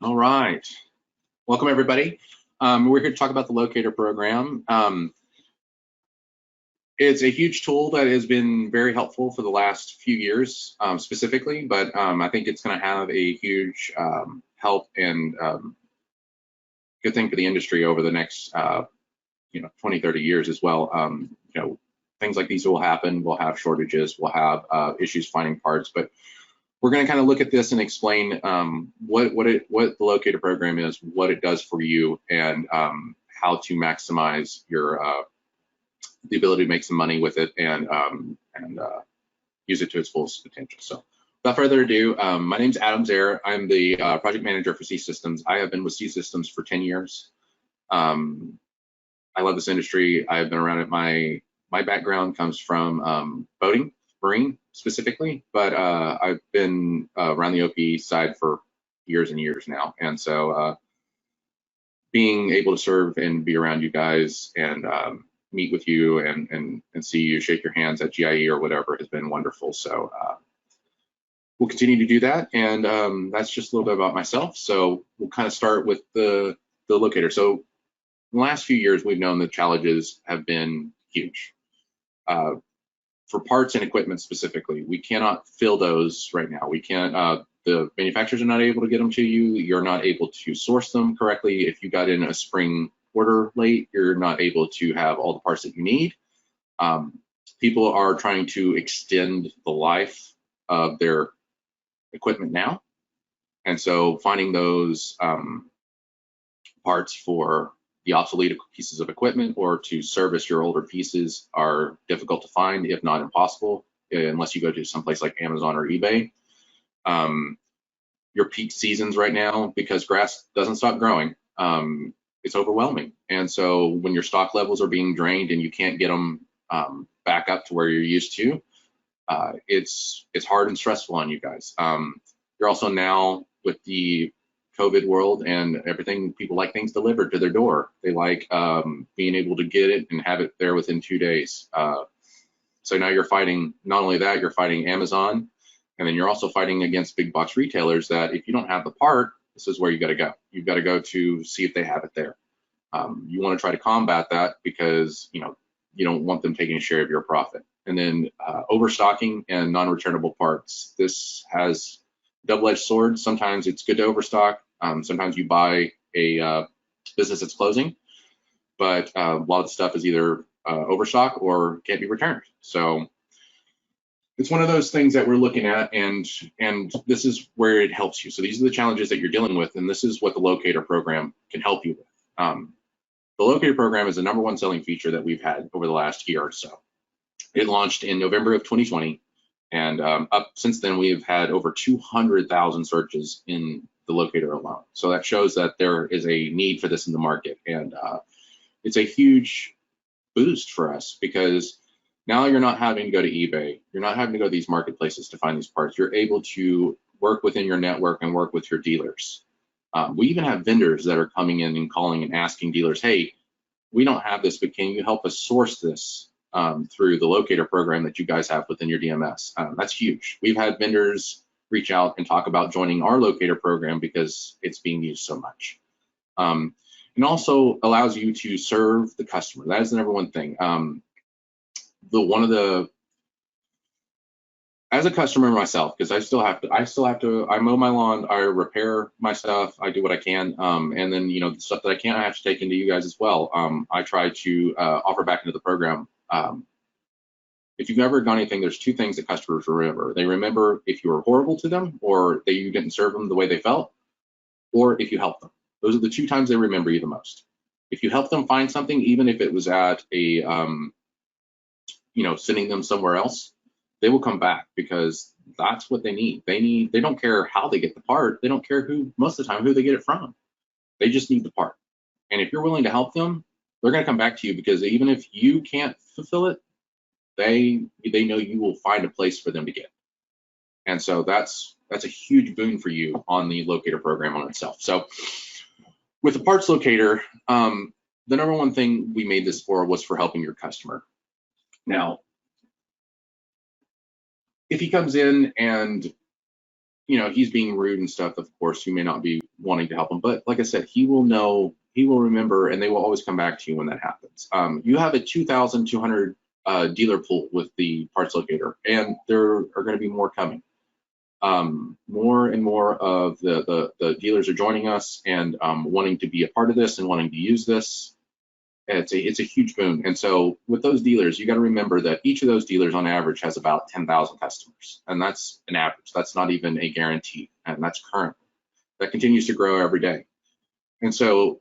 All right. Welcome, everybody. We're here to talk about the Locator program. It's a huge tool that has been very helpful for the last few years, specifically, but I think it's going to have a huge help and good thing for the industry over the next 20, 30 years as well. Things like these will happen. We'll have shortages. We'll have issues finding parts, but we're going to kind of look at this and explain what the Locator program is, what it does for you, and how to maximize your the ability to make some money with it and use it to its fullest potential. So without further ado, my name's Adam Zare. I'm the project manager for C Systems. I have been with C Systems for 10 years. I love this industry. I've been around it. My background comes from boating, marine specifically, but I've been around the OP side for years and years now. And so being able to serve and be around you guys and meet with you and see you, shake your hands at GIE or whatever has been wonderful. So we'll continue to do that. And that's just a little bit about myself. So we'll kind of start with the Locator. So in the last few years, we've known the challenges have been huge. For parts and equipment specifically, we cannot fill those right now. We can't, the manufacturers are not able to get them to you. You're not able to source them correctly. If you got in a spring order late, you're not able to have all the parts that you need. People are trying to extend the life of their equipment now. And so finding those parts for the obsolete pieces of equipment or to service your older pieces are difficult to find, if not impossible, unless you go to someplace like Amazon or eBay. Your peak seasons right now, because grass doesn't stop growing, it's overwhelming. And so when your stock levels are being drained and you can't get them back up to where you're used to, it's hard and stressful on you guys. You're also now with the COVID world and everything, people like things delivered to their door. They like being able to get it and have it there within 2 days. So now you're fighting, not only that, you're fighting Amazon, and then you're also fighting against big box retailers that if you don't have the part, this is where you got to go. You've got to go to see if they have it there. You want to try to combat that because you don't want them taking a share of your profit. And then overstocking and non-returnable parts. This has double-edged sword. Sometimes it's good to overstock. Sometimes you buy a business that's closing, but a lot of the stuff is either overstock or can't be returned. So it's one of those things that we're looking at, and this is where it helps you. So these are the challenges that you're dealing with, and this is what the Locator program can help you with. The Locator program is the #1 selling feature that we've had over the last year or so. It launched in November of 2020. And up since then, we have had over 200,000 searches in the Locator alone. So that shows that there is a need for this in the market. And it's a huge boost for us because now you're not having to go to eBay. You're not having to go to these marketplaces to find these parts. You're able to work within your network and work with your dealers. We even have vendors that are coming in and calling and asking dealers, hey, we don't have this, but can you help us source this? Through the Locator program that you guys have within your DMS. That's huge. We've had vendors reach out and talk about joining our Locator program because it's being used so much. And also allows you to serve the customer. That is the #1 thing. As a customer myself, because I still have to, I mow my lawn, I repair my stuff, I do what I can, and then the stuff that I can't, I have to take into you guys as well. I try to offer back into the program. If you've ever done anything, there's 2 things that customers remember. They remember if you were horrible to them, or that you didn't serve them the way they felt, or if you helped them. Those are the 2 times they remember you the most. If you help them find something, even if it was at a, sending them somewhere else, they will come back because that's what they need. They don't care how they get the part. They don't care most of the time, who they get it from. They just need the part. And if you're willing to help them, they're going to come back to you because even if you can't fulfill it, they know you will find a place for them to get. And so that's a huge boon for you on the Locator program on itself. So with the Parts Locator, the #1 thing we made this for was for helping your customer. Now, if he comes in and he's being rude and stuff, of course, you may not be wanting to help them. But like I said, he will know, he will remember, and they will always come back to you when that happens. You have a 2,200 dealer pool with the parts locator, and there are going to be more coming. More and more of the dealers are joining us and wanting to be a part of this and wanting to use this. It's a huge boon. And so with those dealers, you got to remember that each of those dealers on average has about 10,000 customers, and that's an average. That's not even a guarantee, and that's current. That continues to grow every day. And so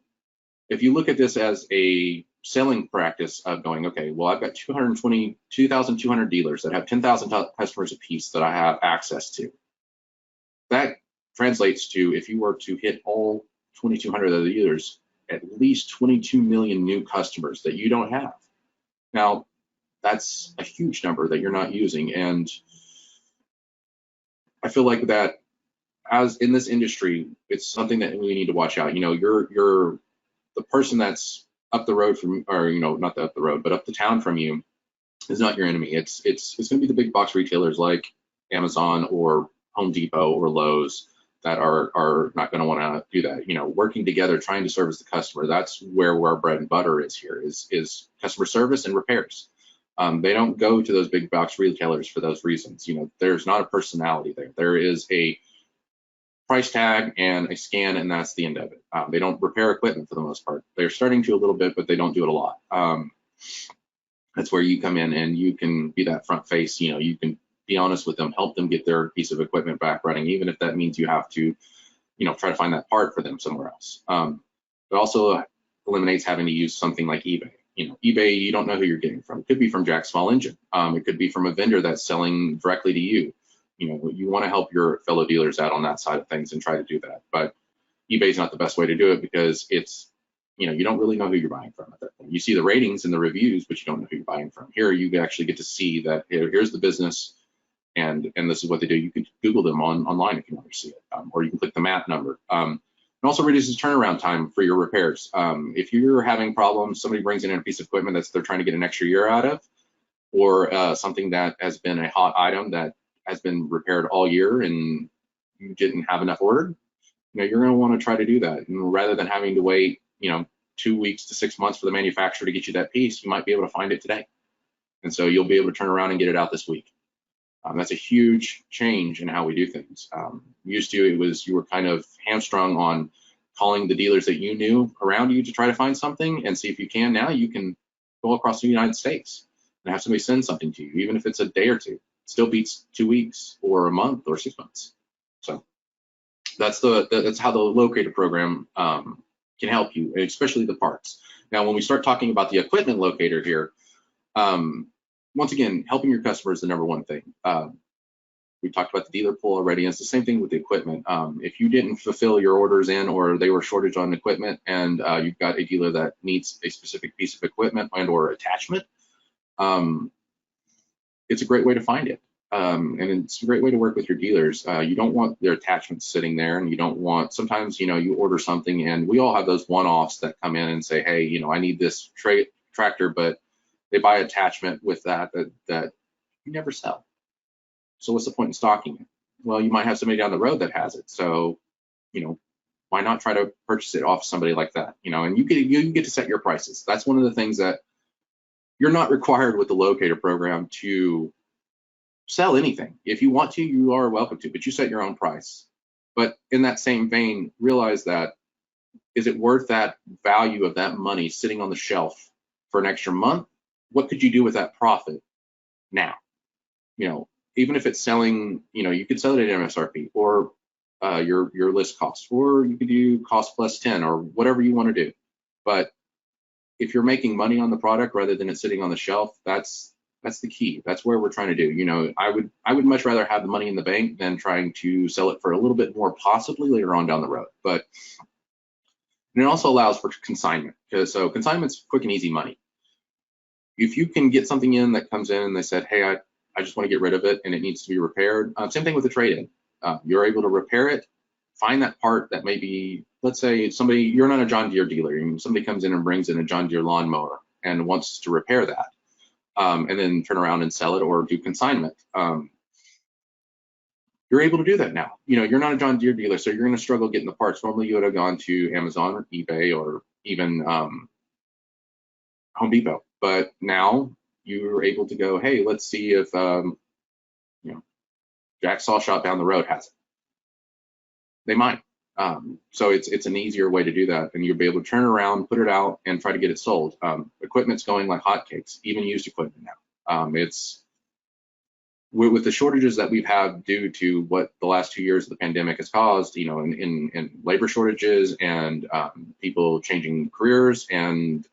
if you look at this as a selling practice of going, okay, well, I've got 2,200 dealers that have 10,000 customers apiece that I have access to. That translates to, if you were to hit all 2,200 of the dealers, at least 22 million new customers that you don't have. Now, that's a huge number that you're not using. And I feel like that, as in this industry, it's something that we need to watch out. You know, you're the person that's up the road from, or, you know, not up the road, but up the town from you is not your enemy. It's going to be the big box retailers like Amazon or Home Depot or Lowe's that are not going to want to do that. You know, working together, trying to service the customer. That's where our bread and butter is here, is customer service and repairs. They don't go to those big box retailers for those reasons. You know, there's not a personality there. There is a price tag and a scan, and that's the end of it. They don't repair equipment for the most part. They're starting to a little bit, but they don't do it a lot. That's where you come in and you can be that front face. You know, you can be honest with them, help them get their piece of equipment back running, even if that means you have to, you know, try to find that part for them somewhere else. It also eliminates having to use something like eBay. You know, eBay, you don't know who you're getting from. It could be from Jack Small Engine. It could be from a vendor that's selling directly to you. You know, you want to help your fellow dealers out on that side of things and try to do that. But eBay is not the best way to do it, because it's, you know, you don't really know who you're buying from at that point. You see the ratings and the reviews, but you don't know who you're buying from. Here, you actually get to see that here's the business, and this is what they do. You can Google them online if you want to see it, or you can click the map number. It also reduces turnaround time for your repairs. If you're having problems, somebody brings in a piece of equipment that they're trying to get an extra year out of, or something that has been a hot item that has been repaired all year and you didn't have enough ordered, you know, you're going to want to try to do that. And rather than having to wait, you know, 2 weeks to 6 months for the manufacturer to get you that piece, you might be able to find it today. And so you'll be able to turn around and get it out this week. That's a huge change in how we do things. Used to, it was, you were kind of hamstrung on calling the dealers that you knew around you to try to find something and see if you can. Now you can go across the United States and have somebody send something to you, even if it's a day or two. It still beats 2 weeks or a month or 6 months. So that's how the Locator program can help you, especially the parts. Now, when we start talking about the equipment locator here, once again, helping your customer is the number one thing. We talked about the dealer pool already, and it's the same thing with the equipment. If you didn't fulfill your orders in, or they were shortage on equipment, and you've got a dealer that needs a specific piece of equipment and or attachment, it's a great way to find it. And it's a great way to work with your dealers. You don't want their attachments sitting there, and you don't want, sometimes, you know, you order something, and we all have those one-offs that come in and say, hey, you know, I need this tractor, but they buy attachment with that you never sell. So what's the point in stocking it? Well, you might have somebody down the road that has it. So, you know, why not try to purchase it off somebody like that? You know, and you get to set your prices. That's one of the things that you're not required with the Locator program to sell anything. If you want to, you are welcome to, but you set your own price. But in that same vein, realize that, is it worth that value of that money sitting on the shelf for an extra month? What could you do with that profit now? You know, even if it's selling, you know, you could sell it at MSRP, or your list cost, or you could do cost plus 10, or whatever you want to do. But if you're making money on the product rather than it sitting on the shelf, that's the key. That's where we're trying to do. You know, I would much rather have the money in the bank than trying to sell it for a little bit more, possibly later on down the road. But and it also allows for consignment, because so consignment's quick and easy money. If you can get something in that comes in and they said, hey, I just want to get rid of it and it needs to be repaired. Same thing with the trade-in. You're able to repair it, find that part that maybe, let's say you're not a John Deere dealer, and somebody comes in and brings in a John Deere lawnmower and wants to repair that, and then turn around and sell it or do consignment. You're able to do that now. You're not a John Deere dealer, so you're going to struggle getting the parts. Normally, you would have gone to Amazon or eBay or even Home Depot, but now you're able to go, hey, let's see if Jack's Saw Shop down the road has it. They might. So it's an easier way to do that, and you'll be able to turn around, put it out, and try to get it sold. Equipment's going like hotcakes, even used equipment now. It's with the shortages that we've had due to what the last 2 years of the pandemic has caused, in labor shortages and people changing careers, and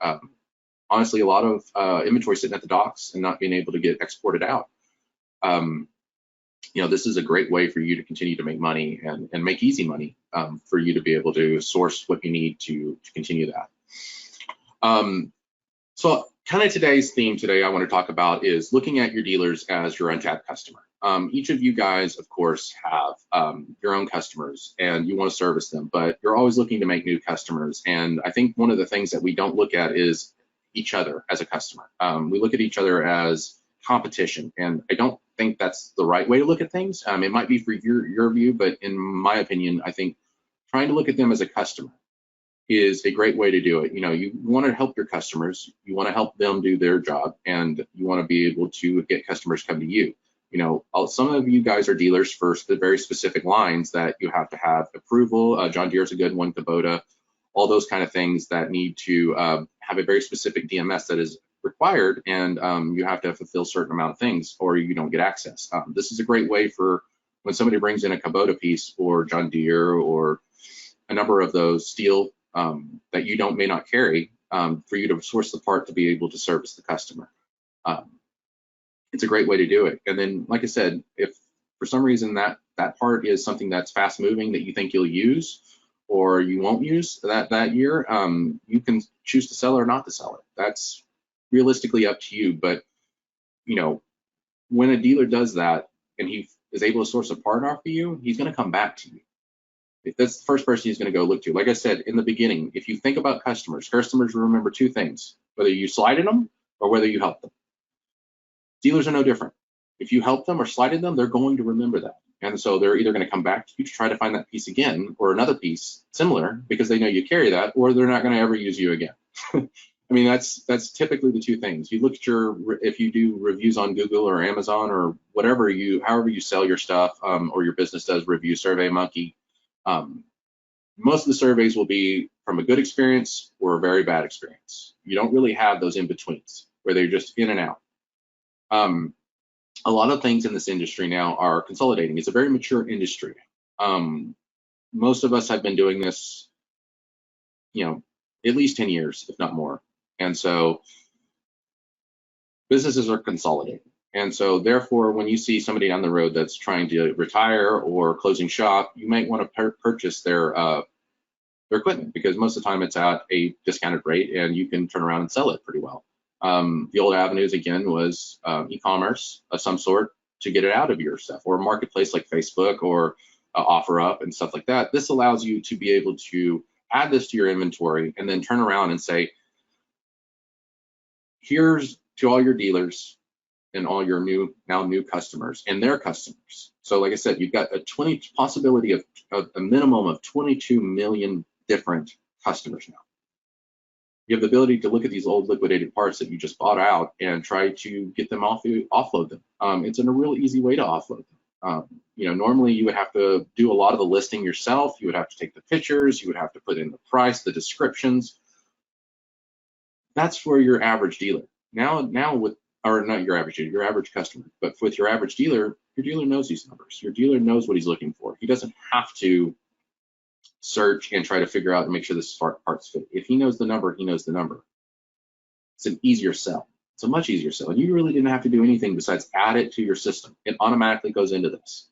honestly, a lot of inventory sitting at the docks and not being able to get exported out. This is a great way for you to continue to make money and make easy money, for you to be able to source what you need to continue that. So kind of today's theme today I want to talk about is looking at your dealers as your untapped customer. Each of you guys, of course, have your own customers and you want to service them, but you're always looking to make new customers. And I think one of the things that we don't look at is each other as a customer. We look at each other as competition, and I don't think that's the right way to look at things. It might be for your view, but in my opinion, I think trying to look at them as a customer is a great way to do it. You want to help your customers, you want to help them do their job, and you want to be able to get customers come to you. Some of you guys are dealers for the very specific lines that you have to have approval. John Deere's a good one, Kubota, all those kind of things that need to have a very specific DMS that is required, and you have to fulfill a certain amount of things or you don't get access. This is a great way for when somebody brings in a Kubota piece or John Deere or a number of those steel that you may not carry, for you to source the part to be able to service the customer. It's a great way to do it. And then, like I said, if for some reason that part is something that's fast moving that you think you'll use or you won't use that year, you can choose to sell it or not to sell it. That's realistically up to you. But when a dealer does that and he is able to source a part off of you, he's going to come back to you. That's the first person he's going to go look to. Like I said in the beginning, if you think about customers remember two things: whether you slided them or whether you helped them. Dealers are no different. If you help them or slided them, they're going to remember that. And so they're either going to come back to you to try to find that piece again or another piece similar because they know you carry that, or they're not going to ever use you again. I mean, that's typically the two things. You look at if you do reviews on Google or Amazon or whatever however you sell your stuff, or your business does review, SurveyMonkey, most of the surveys will be from a good experience or a very bad experience. You don't really have those in-betweens where they're just in and out. A lot of things in this industry now are consolidating. It's a very mature industry. Most of us have been doing this, at least 10 years, if not more. And so businesses are consolidating. And so therefore, when you see somebody on the road that's trying to retire or closing shop, you might want to purchase their equipment because most of the time it's at a discounted rate and you can turn around and sell it pretty well. The old avenues, again, was e-commerce of some sort to get it out of your stuff, or a marketplace like Facebook or OfferUp and stuff like that. This allows you to be able to add this to your inventory and then turn around and say, here's to all your dealers and all your new customers and their customers. So like I said, you've got a possibility of a minimum of 22 million different customers now. You have the ability to look at these old liquidated parts that you just bought out and try to get them offload them. It's a real easy way to offload them. Normally you would have to do a lot of the listing yourself. You would have to take the pictures. You would have to put in the price, the descriptions. That's for your average dealer. Now or not your average dealer, your average customer. But with your average dealer, your dealer knows these numbers. Your dealer knows what he's looking for. He doesn't have to search and try to figure out and make sure this parts fit. If he knows the number, he knows the number. It's an easier sell. It's a much easier sell. And you really didn't have to do anything besides add it to your system. It automatically goes into this.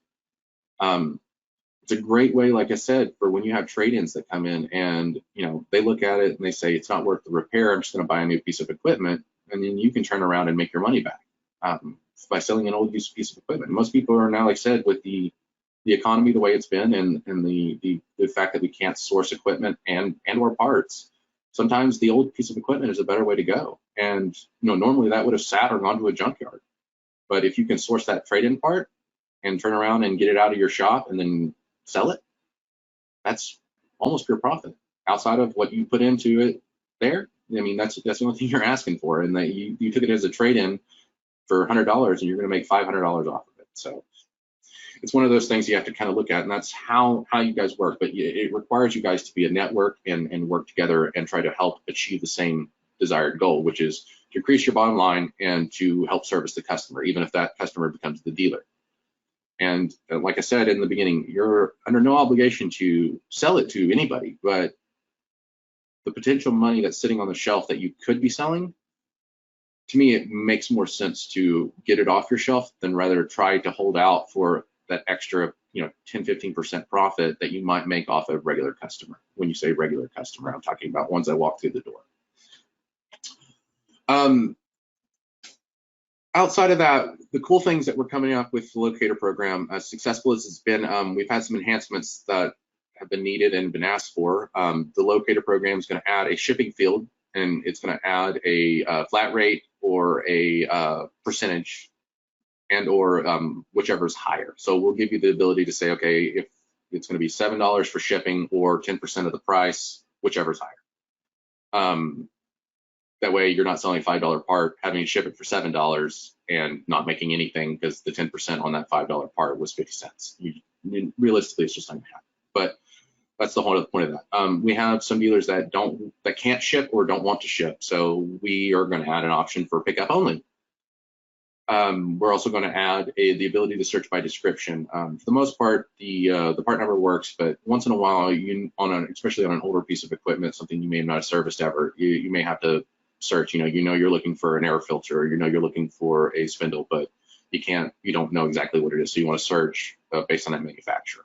It's a great way, like I said, for when you have trade-ins that come in and they look at it and they say it's not worth the repair. I'm just going to buy a new piece of equipment, and then you can turn around and make your money back by selling an old used piece of equipment. Most people are now, like I said, with the economy the way it's been and the fact that we can't source equipment and or parts, sometimes the old piece of equipment is a better way to go. And normally that would have sat or gone to a junkyard. But if you can source that trade-in part, and turn around and get it out of your shop and then sell it, that's almost pure profit outside of what you put into it there. I mean, that's the only thing you're asking for, and that you took it as a trade-in for $100 and you're going to make $500 off of it. So it's one of those things you have to kind of look at, and that's how you guys work. But it requires you guys to be a network and work together and try to help achieve the same desired goal, which is to increase your bottom line and to help service the customer, even if that customer becomes the dealer. And like I said in the beginning, you're under no obligation to sell it to anybody, but the potential money that's sitting on the shelf that you could be selling, to me, it makes more sense to get it off your shelf than rather try to hold out for that extra, 10-15% profit that you might make off a regular customer. When you say regular customer, I'm talking about ones that walk through the door. Outside of that, the cool things that we're coming up with the Locator program, as successful as it's been, we've had some enhancements that have been needed and been asked for. The Locator program is going to add a shipping field, and it's going to add a flat rate or a percentage, and or whichever is higher. So we'll give you the ability to say, okay, if it's going to be $7 for shipping or 10% of the price, whichever's higher. That way you're not selling a $5 part, having to ship it for $7 and not making anything because the 10% on that $5 part was 50 cents. Realistically, it's just not going to happen. But that's the whole point of that. We have some dealers that can't ship or don't want to ship, so we are going to add an option for pickup only. We're also going to add the ability to search by description. For the most part, the part number works, but once in a while, especially on an older piece of equipment, something you may not have serviced ever, you may have to search. You're looking for an air filter, or you're looking for a spindle, but you don't know exactly what it is, so you want to search based on that manufacturer.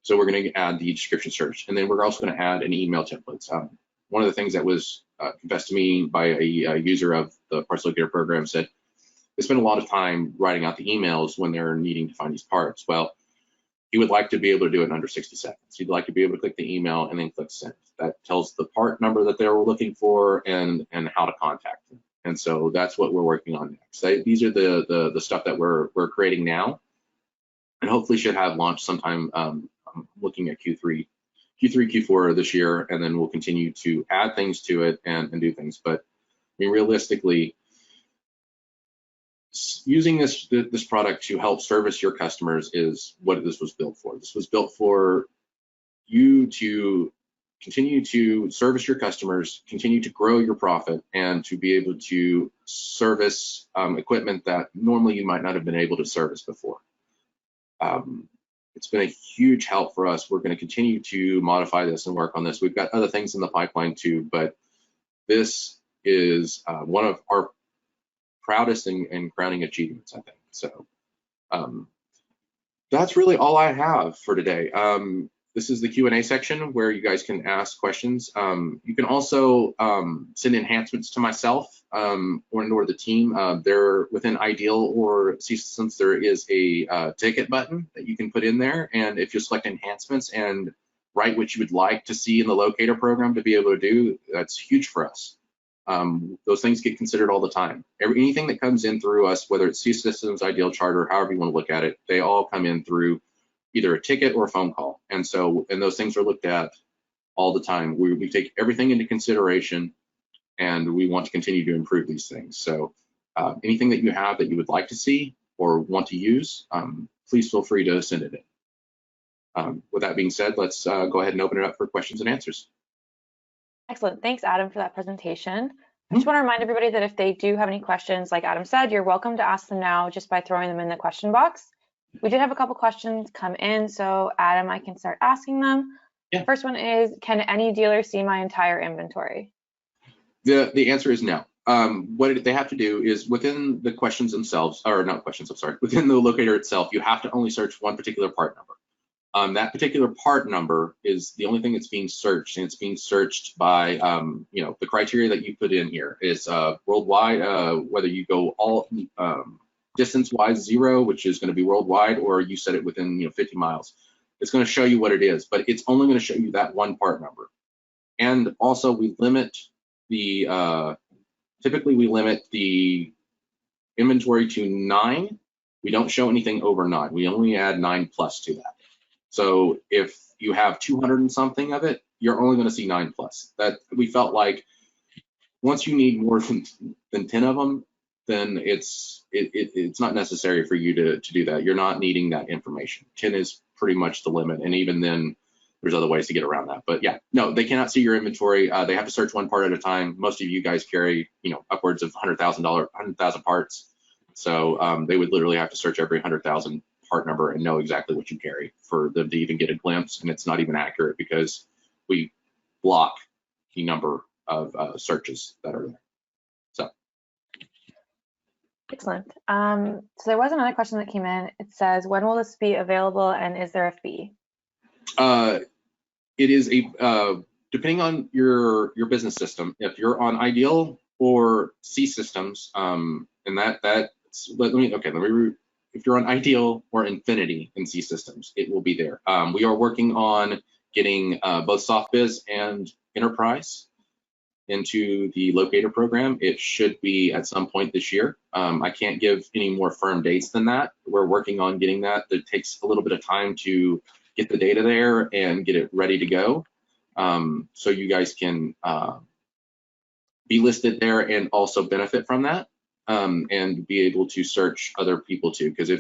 So we're going to add the description search, and then we're also going to add an email template. One of the things that was confessed to me by a user of the Parts Locator program said they spend a lot of time writing out the emails when they're needing to find these parts. Well, he would like to be able to do it in under 60 seconds. He'd like to be able to click the email and then click send. That tells the part number that they were looking for and how to contact them. And so that's what we're working on next. These are the stuff that we're creating now, and hopefully should have launched sometime. I'm looking at Q3, Q4 this year, and then we'll continue to add things to it and do things. But I mean, realistically, using this product to help service your customers is what this was built for. This was built for you to continue to service your customers, continue to grow your profit, and to be able to service equipment that normally you might not have been able to service before. It's been a huge help for us. We're going to continue to modify this and work on this. We've got other things in the pipeline too, but this is one of our proudest and crowning achievements, I think. So that's really all I have for today. This is the Q&A section where you guys can ask questions. You can also send enhancements to myself or the team. They're within Ideal or C-Systems. There is a ticket button that you can put in there, and if you select enhancements and write what you would like to see in the Locator program to be able to do, that's huge for us. Those things get considered all the time. Anything that comes in through us, whether it's C-Systems, Ideal Charter, however you want to look at it, they all come in through either a ticket or a phone call. And those things are looked at all the time. We take everything into consideration, and we want to continue to improve these things. So anything that you have that you would like to see or want to use, please feel free to send it in. With that being said, let's go ahead and open it up for questions and answers. Excellent. Thanks, Adam, for that presentation. I just want to remind everybody that if they do have any questions, like Adam said, you're welcome to ask them now just by throwing them in the question box. We did have a couple questions come in, so Adam, I can start asking them. Yeah. The first one is, can any dealer see my entire inventory? The answer is no. What they have to do is within the questions themselves, or not questions, I'm sorry, within the Locator itself, you have to only search one particular part number. That particular part number is the only thing that's being searched, and it's being searched by, the criteria that you put in here is worldwide, whether you go all distance-wise 0, which is going to be worldwide, or you set it within 50 miles. It's going to show you what it is, but it's only going to show you that one part number. And also, we limit the typically we limit the inventory to 9 We don't show anything over 9. We only add 9+ to that. So if you have 200 and something of it, you're only going to see 9+. That we felt like once you need more than 10 of them, then it's not necessary for you to do that. You're not needing that information. 10 is pretty much the limit, and even then, there's other ways to get around that. But yeah, no, they cannot see your inventory. They have to search one part at a time. Most of you guys carry, upwards of $100,000 parts. So they would literally have to search every 100,000 part number and know exactly what you carry for them to even get a glimpse. And it's not even accurate because we block the number of searches that are there. So. Excellent. So there was another question that came in. It says, when will this be available and is there a fee? It is depending on your business system. If you're on Ideal or C systems, and if you're on Ideal or Infinity in C systems, it will be there. We are working on getting both SoftBiz and Enterprise into the Locator program. It should be at some point this year. I can't give any more firm dates than that. We're working on getting that. It takes a little bit of time to get the data there and get it ready to go, so you guys can be listed there and also benefit from that, and be able to search other people too. Because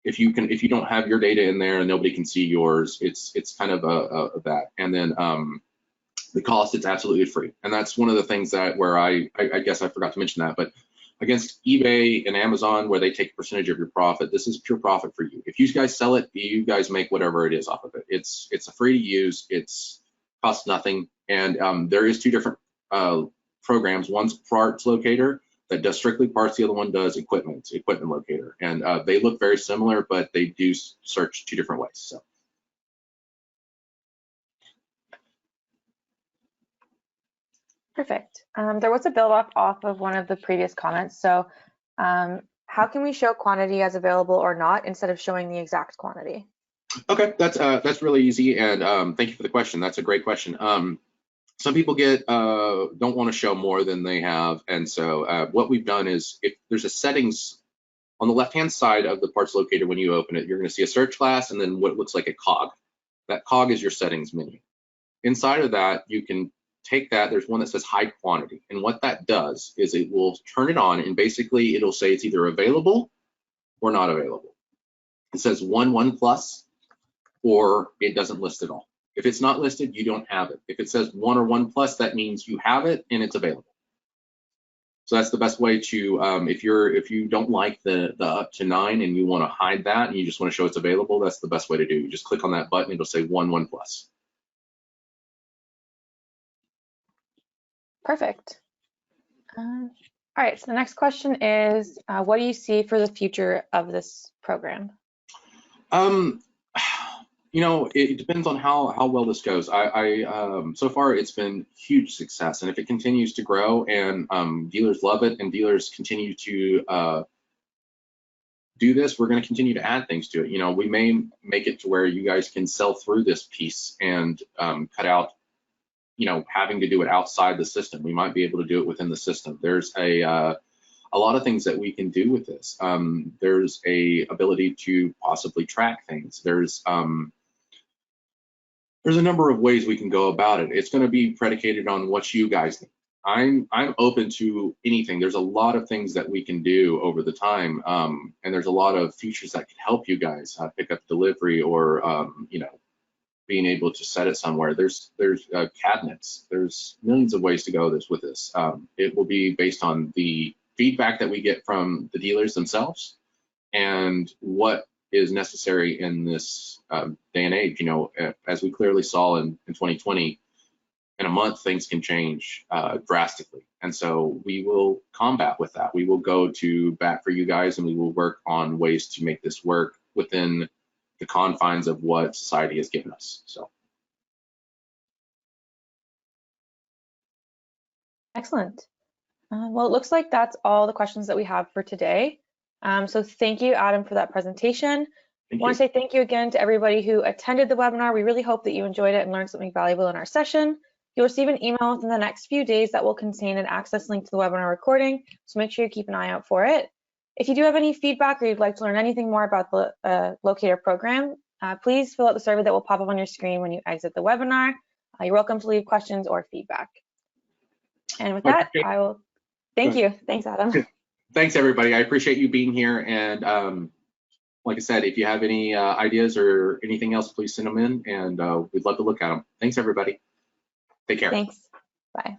if you don't have your data in there and nobody can see yours, it's kind of a that. And then the cost, it's absolutely free. And that's one of the things that where I guess I forgot to mention that, but against eBay and Amazon, where they take a percentage of your profit, this is pure profit for you. If you guys sell it, you guys make whatever it is off of it. It's a free to use, it's costs nothing. And there is 2 different programs. One's Parts Locator that does strictly parts, the other one does equipment locator. And they look very similar, but they do search 2 different ways. So. Perfect. There was a build up off of one of the previous comments. So how can we show quantity as available or not instead of showing the exact quantity? Okay, that's really easy, and thank you for the question. That's a great question. Some people don't want to show more than they have, and so what we've done is, if there's a settings on the left-hand side of the Parts Locator, when you open it, you're going to see a search class and then what looks like a cog. That cog is your settings menu. Inside of that, you can take that, there's one that says high quantity, and what that does is it will turn it on, and basically it'll say it's either available or not available. It says 1+ or it doesn't list at all. If it's not listed, you don't have it. If it says 1 or 1+, that means you have it and it's available. So that's the best way to, if you don't like the up to 9 and you want to hide that and you just want to show it's available, that's the best way to do. You just click on that button, it'll say 1+. Perfect. All right, so the next question is, what do you see for the future of this program? It depends on how well this goes. So far it's been huge success, and if it continues to grow and dealers love it and dealers continue to do this, we're going to continue to add things to it. We may make it to where you guys can sell through this piece and cut out having to do it outside the system. We might be able to do it within the system. There's a lot of things that we can do with this. There's a ability to possibly track things. There's a number of ways we can go about it. It's going to be predicated on what you guys need. I'm open to anything. There's a lot of things that we can do over the time, and there's a lot of features that can help you guys pick up delivery or being able to set it somewhere. There's cabinets. There's millions of ways to go with this. It will be based on the feedback that we get from the dealers themselves and what is necessary in this day and age. As we clearly saw in 2020, in a month things can change drastically, and so we will combat with that. We will go to bat for you guys, and we will work on ways to make this work within the confines of what society has given us. So. Excellent. Well, it looks like that's all the questions that we have for today. So thank you, Adam, for that presentation. I want to say thank you again to everybody who attended the webinar. We really hope that you enjoyed it and learned something valuable in our session. You'll receive an email within the next few days that will contain an access link to the webinar recording, so make sure you keep an eye out for it. If you do have any feedback or you'd like to learn anything more about the Locator program, please fill out the survey that will pop up on your screen when you exit the webinar. You're welcome to leave questions or feedback. And with that, I will thank you. Thanks, Adam. Thanks, everybody. I appreciate you being here. And like I said, if you have any ideas or anything else, please send them in, and we'd love to look at them. Thanks, everybody. Take care. Thanks. Bye.